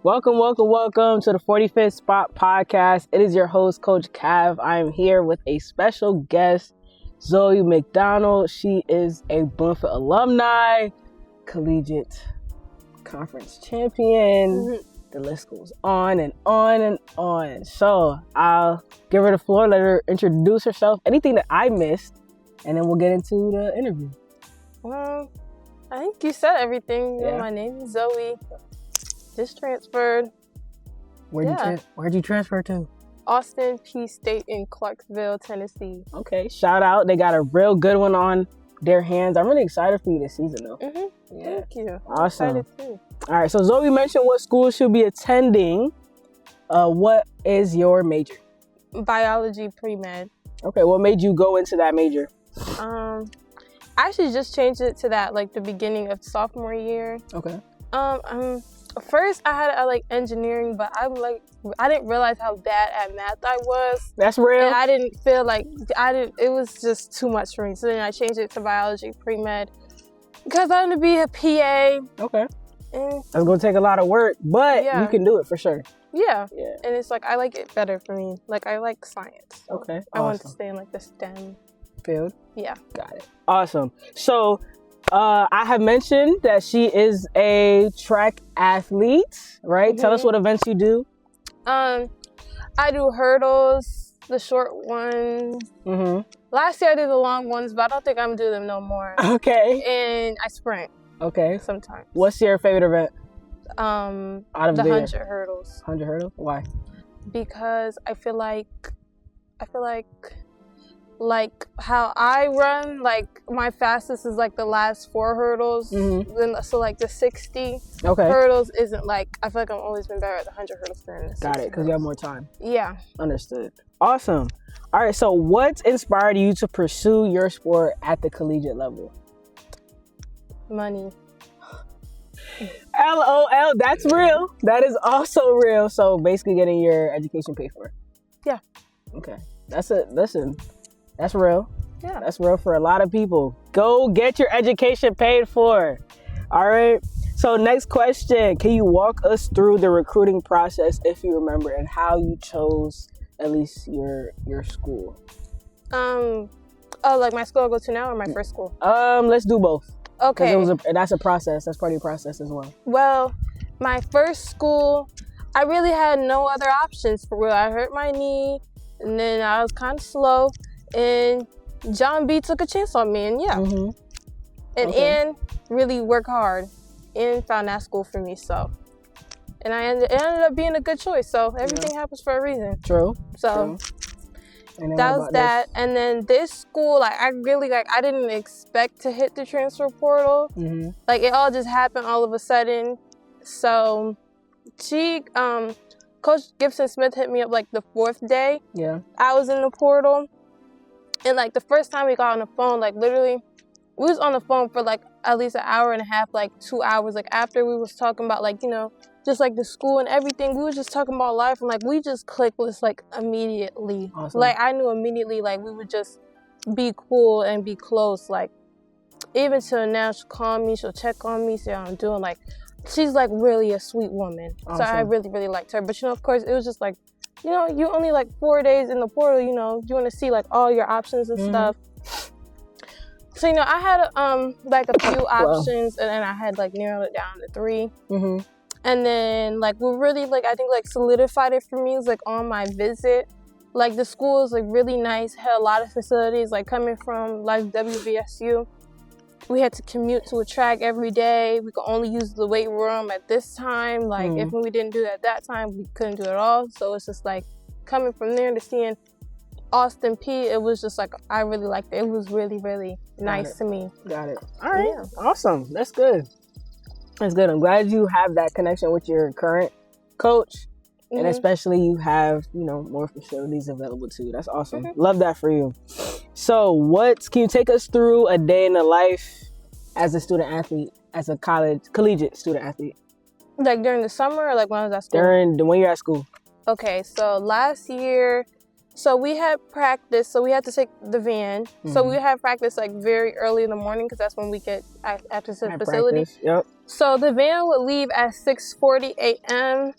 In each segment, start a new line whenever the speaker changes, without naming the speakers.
Welcome to the 45th Spot Podcast. It is your host, Coach Cav. I am here with a special guest, Zoe McDonald. She is a Bloomfield alumni, collegiate conference champion. The list goes on and on and on. So I'll give her the floor, let her introduce herself, anything that I missed, and then we'll get into the interview.
Well, I think you said everything.
Yeah.
My name is Zoe. Just transferred.
Where'd you transfer to?
Austin P State in Clarksville, Tennessee.
Okay, shout out. They got a real good one on their hands. I'm really excited for you this season, though.
Yeah. Thank you.
Awesome.
I'm excited too.
All right, so Zoe mentioned what school she'll be attending. What is your major?
Biology pre-med.
Okay, what made you go into that major?
I actually just changed it to that like the beginning of sophomore year.
Okay.
First I had engineering, but I didn't realize how bad at math I was.
That's real?
And I didn't feel like it was just too much for me. So then I changed it to biology pre-med because I wanted to be a PA.
Okay.
And
It's going to take a lot of work, but
Yeah.
you can do it for sure.
yeah.
Yeah.
And it's like I like it better for me. Like I like science. So
Okay.
I wanted to
Awesome.
stay in like the STEM.
Field?
Yeah.
Got it. Awesome. So, I have mentioned that she is a track athlete, right? Tell us what events you do.
I do hurdles, the short ones. Last year I did the long ones, but I don't think I'm gonna do them no more.
Okay.
And I sprint
Okay.
sometimes.
What's your favorite event
Out
out of
the
the
100 hurdles.
100 hurdle? Why?
Because I feel like how I run, like my fastest is like the last 4 hurdles. Then so like the 60
Okay.
hurdles isn't like, I feel like I've always been better at the 100 hurdles than the 60
Got it, because you have more time.
Yeah.
Understood. Awesome. All right, so what inspired you to pursue your sport at the collegiate level?
Money.
LOL, that's real. That is also real. So basically getting your education paid for.
Yeah.
Okay. Listen, that's real.
Yeah.
That's real for a lot of people. Go get your education paid for. All right. So next question. Can you walk us through the recruiting process, if you remember, and how you chose at least your school?
Like my school I go to now or my first school?
Let's do both.
Okay.
That's a process. That's part of your process as well.
Well, my first school, I really had no other options for real. I hurt my knee, and then I was kind of slow, and John B took a chance on me, and yeah. And
Okay.
Ann really worked hard and found that school for me, so. And it ended up being a good choice, so everything happens for a reason.
True.
So.
True. And then
That
what
was
about
that.
this?
And then this school, I didn't expect to hit the transfer portal. Like, it all just happened all of a sudden. So, Coach Gibson Smith hit me up, like, the 4th day.
Yeah.
I was in the portal. And, like, the first time we got on the phone, like, literally, we was on the phone for, like, at least an hour and a half, like, 2 hours. Like, after we was talking about, like, just like the school and everything, we were just talking about life, and like we just clicked with like immediately.
Awesome.
Like I knew immediately like we would just be cool and be close. Like even till now, she'll call me, she'll check on me, see how I'm doing. Like she's like really a sweet woman. So I
Awesome.
really liked her. But of course, it was just like, you only like 4 days in the portal. You want to see like all your options and stuff. So I had like a few options, and then I had like narrowed it down to 3. And then, like, what really, like, I think, like, solidified it for me was, like, on my visit. Like, the school is, like, really nice, had a lot of facilities, like, coming from, like, WVSU. We had to commute to a track every day. We could only use the weight room at this time. Like, if we didn't do it at that time, we couldn't do it at all. So, it's just, like, coming from there to seeing Austin P, it was just, like, I really liked it. It was really, really nice to me.
Got it. All right.
Yeah.
Awesome. That's good. That's good. I'm glad you have that connection with your current coach, and especially you have, more facilities available too. That's awesome. Love that for you. So can you take us through a day in the life as a student athlete, as a collegiate student athlete?
Like during the summer or like when I was at school?
When you're at school.
Okay, so last year, So we had practice. So we had to take the van. So we had practice like very early in the morning because that's when we get access to the facility.
Yep.
So the van would leave at 6:40 a.m.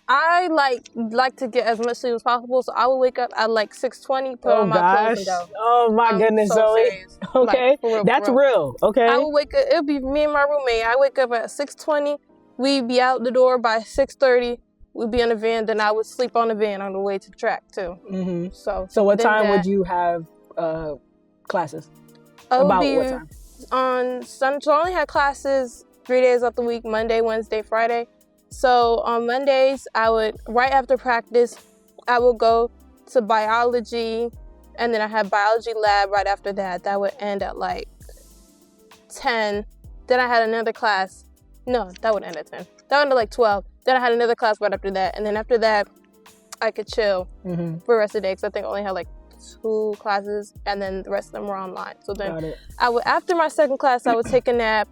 I like to get as much sleep as possible, so I would wake up at like 6:20, put on my clothes and go.
Oh my goodness,
so
Zoe.
serious.
Okay,
Like,
that's real. Okay.
I would wake up. It would be me and my roommate. I wake up at 6:20. We'd be out the door by 6:30. We'd be in the van. Then I would sleep on the van on the way to the track too. Mm-hmm. So
what time would you have classes? About what time?
On Sunday. So I only had classes 3 days of the week: Monday, Wednesday, Friday. So on Mondays, right after practice, I would go to biology, and then I had biology lab right after that. That would end at like 10. Then I had another class. No, that would end at 10. That would end at like 12. Then I had another class right after that. And then after that, I could chill for the rest of the day because I think I only had like 2 classes, and then the rest of them were online. So then after my second class, I would take a nap.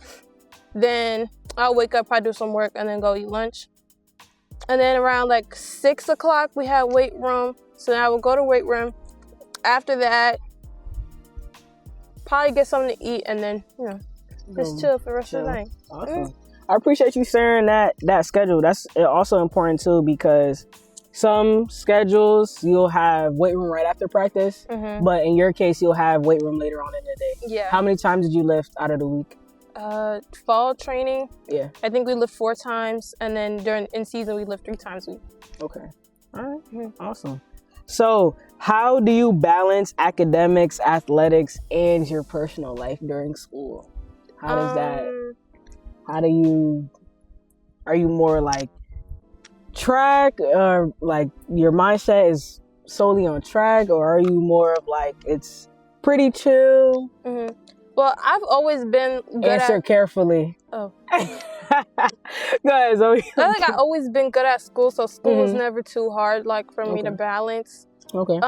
Then I'll wake up, probably do some work, and then go eat lunch. And then around like 6 o'clock, we had weight room. So then I would go to weight room. After that, probably get something to eat, and then, just chill for the rest of the night.
Awesome. I appreciate you sharing that schedule. That's also important too, because some schedules you'll have weight room right after practice, but in your case, you'll have weight room later on in the day. Yeah. How many times did you lift out of the week?
Fall training.
Yeah.
I think we lift 4 times, and then in season we lift 3 times a week.
Okay. All right. Awesome. So, how do you balance academics, athletics, and your personal life during school? How does that? Are you more like track, or like your mindset is solely on track, or are you more of like it's pretty chill?
Well, I've always been good
Answer carefully.
Oh.
Go ahead, Zoe.
I think I've always been good at school, so school was never too hard, like, for me to balance.
Okay.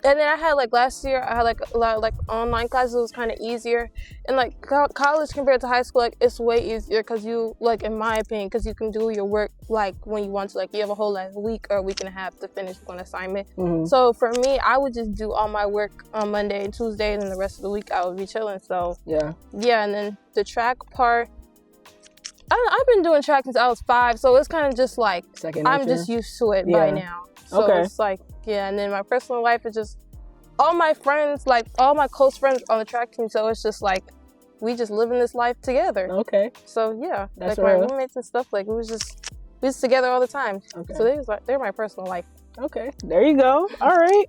And then I had, like, last year, I had, like, a lot of, like, online classes. It was kind of easier. And, like, college compared to high school, like, it's way easier because you, like, in my opinion, because you can do your work, like, when you want to. Like, you have a whole, like, week or a week and a half to finish one assignment. So, for me, I would just do all my work on Monday and Tuesday, and then the rest of the week I would be chilling. So, yeah, and then the track part, I've been doing track since I was 5, so it's kind of just, like, I'm just used to it by now. So, it's, like, yeah, and then my personal life is just all my friends, like all my close friends on the track team. So it's just like we just living this life together. Okay. So yeah, that's like real. My roommates and stuff. Like we was together all the time. Okay. So they're my personal life. Okay, there you go. All right,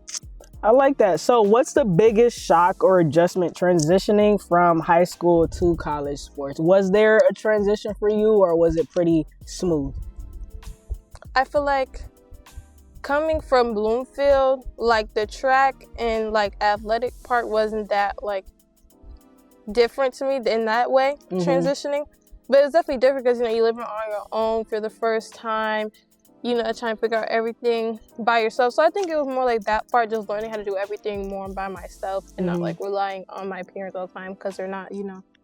I like that. So what's the biggest shock or adjustment transitioning from high school to college sports? Was there a transition for you, or was it pretty smooth? I feel like coming from Bloomfield, like the track and like athletic part wasn't that like different to me in that way, transitioning. But it's definitely different because, you're living on your own for the first time, trying to figure out everything by yourself. So I think it was more like that part, just learning how to do everything more by myself and not like relying on my parents all the time because they're not,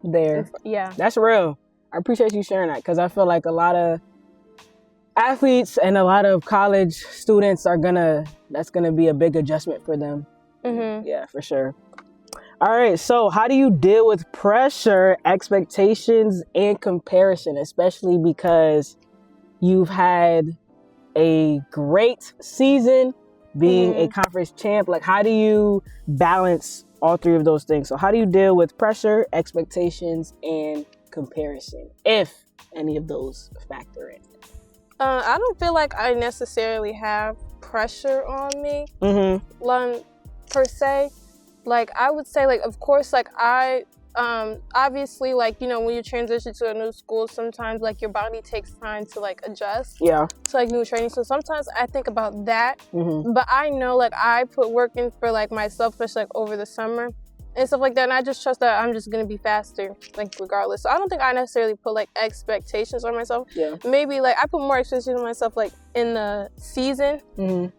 there. Yeah. That's real. I appreciate you sharing that because I feel like a lot of athletes and a lot of college students that's gonna be a big adjustment for them. Yeah, for sure. All right, so how do you deal with pressure, expectations, and comparison, especially because you've had a great season being a conference champ? Like, how do you balance all 3 of those things? So how do you deal with pressure, expectations, and comparison, if any of those factor in? I don't feel like I necessarily have pressure on me, per se. Like, I would say, like, of course, like, I, obviously, like, when you transition to a new school, sometimes, like, your body takes time to, like, adjust. Yeah. To, like, new training. So sometimes I think about that. But I know, like, I put work in for, like, myself, especially, like, over the summer and stuff like that. And I just trust that I'm just going to be faster, like, regardless. So I don't think I necessarily put, like, expectations on myself. Yeah. Maybe, like, I put more expectations on myself, like, in the season.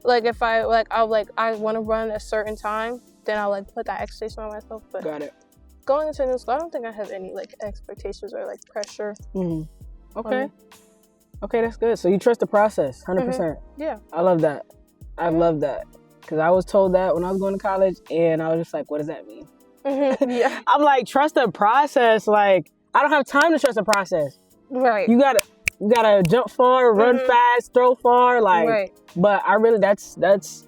Like, if I want to run a certain time, then I'll, like, put that expectation on myself. But got it. Going into a new school, I don't think I have any, like, expectations or, like, pressure. Okay. Okay, that's good. So you trust the process, 100%. Yeah. I love that. I love that.
because I was told that when I was going to college, and I was just like, what does that mean?
Yeah.
I'm like, trust the process. Like, I don't have time to trust the process.
Right.
You gotta jump far, run fast, throw far. Like,
Right.
but I really, that's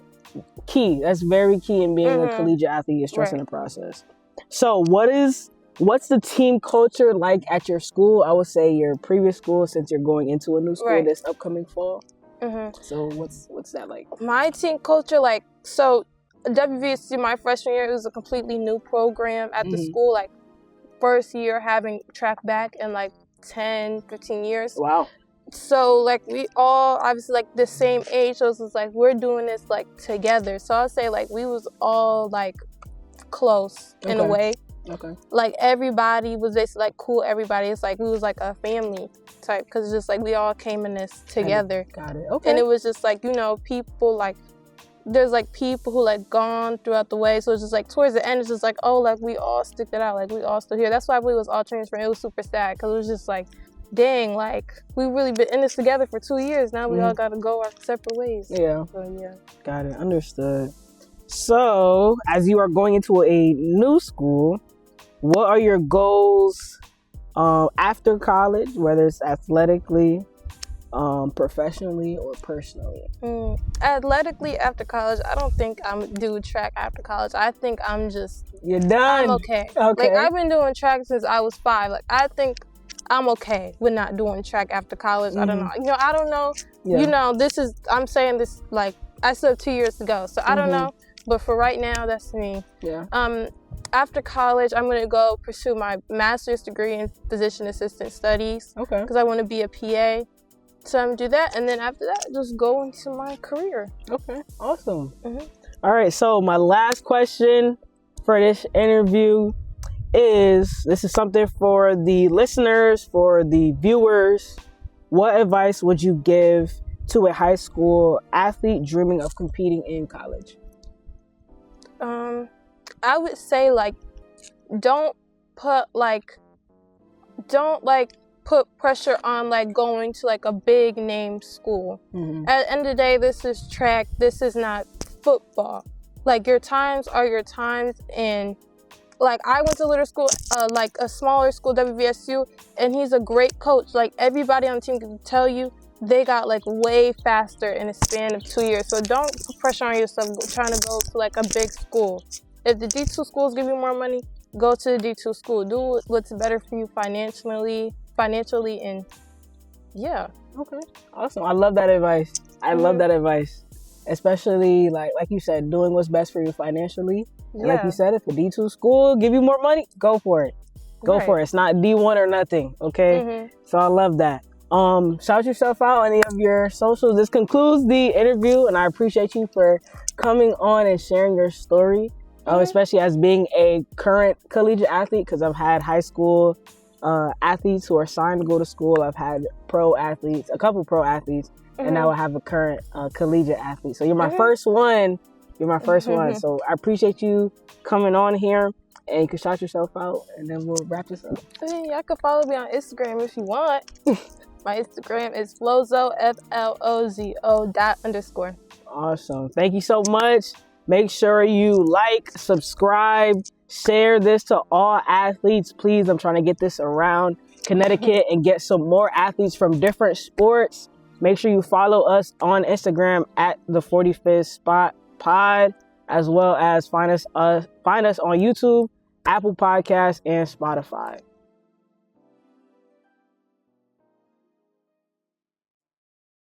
key. That's very key in being a collegiate athlete, is trusting the process. So what's the team culture like at your school? I would say your previous school, since you're going into a new school this upcoming fall. So what's that like?
My team culture, like, so WVSU, my freshman year, it was a completely new program at the school. Like, first year having track back in like 10, 15 years.
Wow.
So, like, we all obviously like the same age. So it was like, we're doing this like together. So I'll say like we was all like close in a way.
Okay.
Like, everybody was basically like cool. Everybody, it's like we was like a family type, because it's just like we all came in this together.
Got it. Okay.
And it was just like, you know, people like, there's like people who like gone throughout the way. So it's just like towards the end, it's just like, oh, like we all stick it out. Like, we all still here. That's why we was all transferring. It was super sad, because it was just like, dang, like we really been in this together for 2 years. Now we all got to go our separate ways.
Yeah.
So, yeah.
Got it. Understood. So, as you are going into a new school, what are your goals after college, whether it's athletically, professionally, or personally?
Athletically after college, I don't think I'm do track after college. I think I'm just...
You're done?
I'm okay.
Okay.
Like, I've been doing track since I was 5. Like, I think I'm okay with not doing track after college. I don't know. You know, I don't know.
Yeah.
You know, I'm saying this, like, I still have 2 years to go. So I don't know. But for right now, that's me.
Yeah.
After college, I'm going to go pursue my master's degree in physician assistant studies.
Okay.
Because I want to be a PA. So I'm going to do that. And then after that, just go into my career.
Okay. Awesome. All right. So my last question for this interview is, this is something for the listeners, for the viewers. What advice would you give to a high school athlete dreaming of competing in college?
I would say, like, don't put pressure on, like, going to, like, a big name school. At the end of the day, this is track. This is not football. Like, your times are your times. And, like, I went to little school, like a smaller school, WVSU, and he's a great coach. Like, everybody on the team can tell you they got, like, way faster in a span of 2 years. So don't put pressure on yourself trying to go to, like, a big school. If the D2 schools give you more money, go to the D2 school. Do what's better for you financially, and yeah. Okay.
Awesome. I love that advice. I love that advice. Especially, like you said, doing what's best for you financially. And like you said, if a D2 school give you more money, go for it. Go for it. It's not D1 or nothing, okay? So I love that. Shout yourself out on any of your socials. This concludes the interview, and I appreciate you for coming on and sharing your story. Especially as being a current collegiate athlete, because I've had high school athletes who are signed to go to school. I've had pro athletes, a couple pro athletes, and now I have a current collegiate athlete. So you're my first one. You're my first one. So I appreciate you coming on here, and you can shout yourself out, and then we'll wrap this up.
Hey, y'all can follow me on Instagram if you want. My Instagram is Flozo, FLOZO._.
Awesome. Thank you so much. Make sure you like, subscribe, share this to all athletes. Please, I'm trying to get this around Connecticut and get some more athletes from different sports. Make sure you follow us on Instagram at the 45th Spot Pod, as well as find us on YouTube, Apple Podcasts, and Spotify.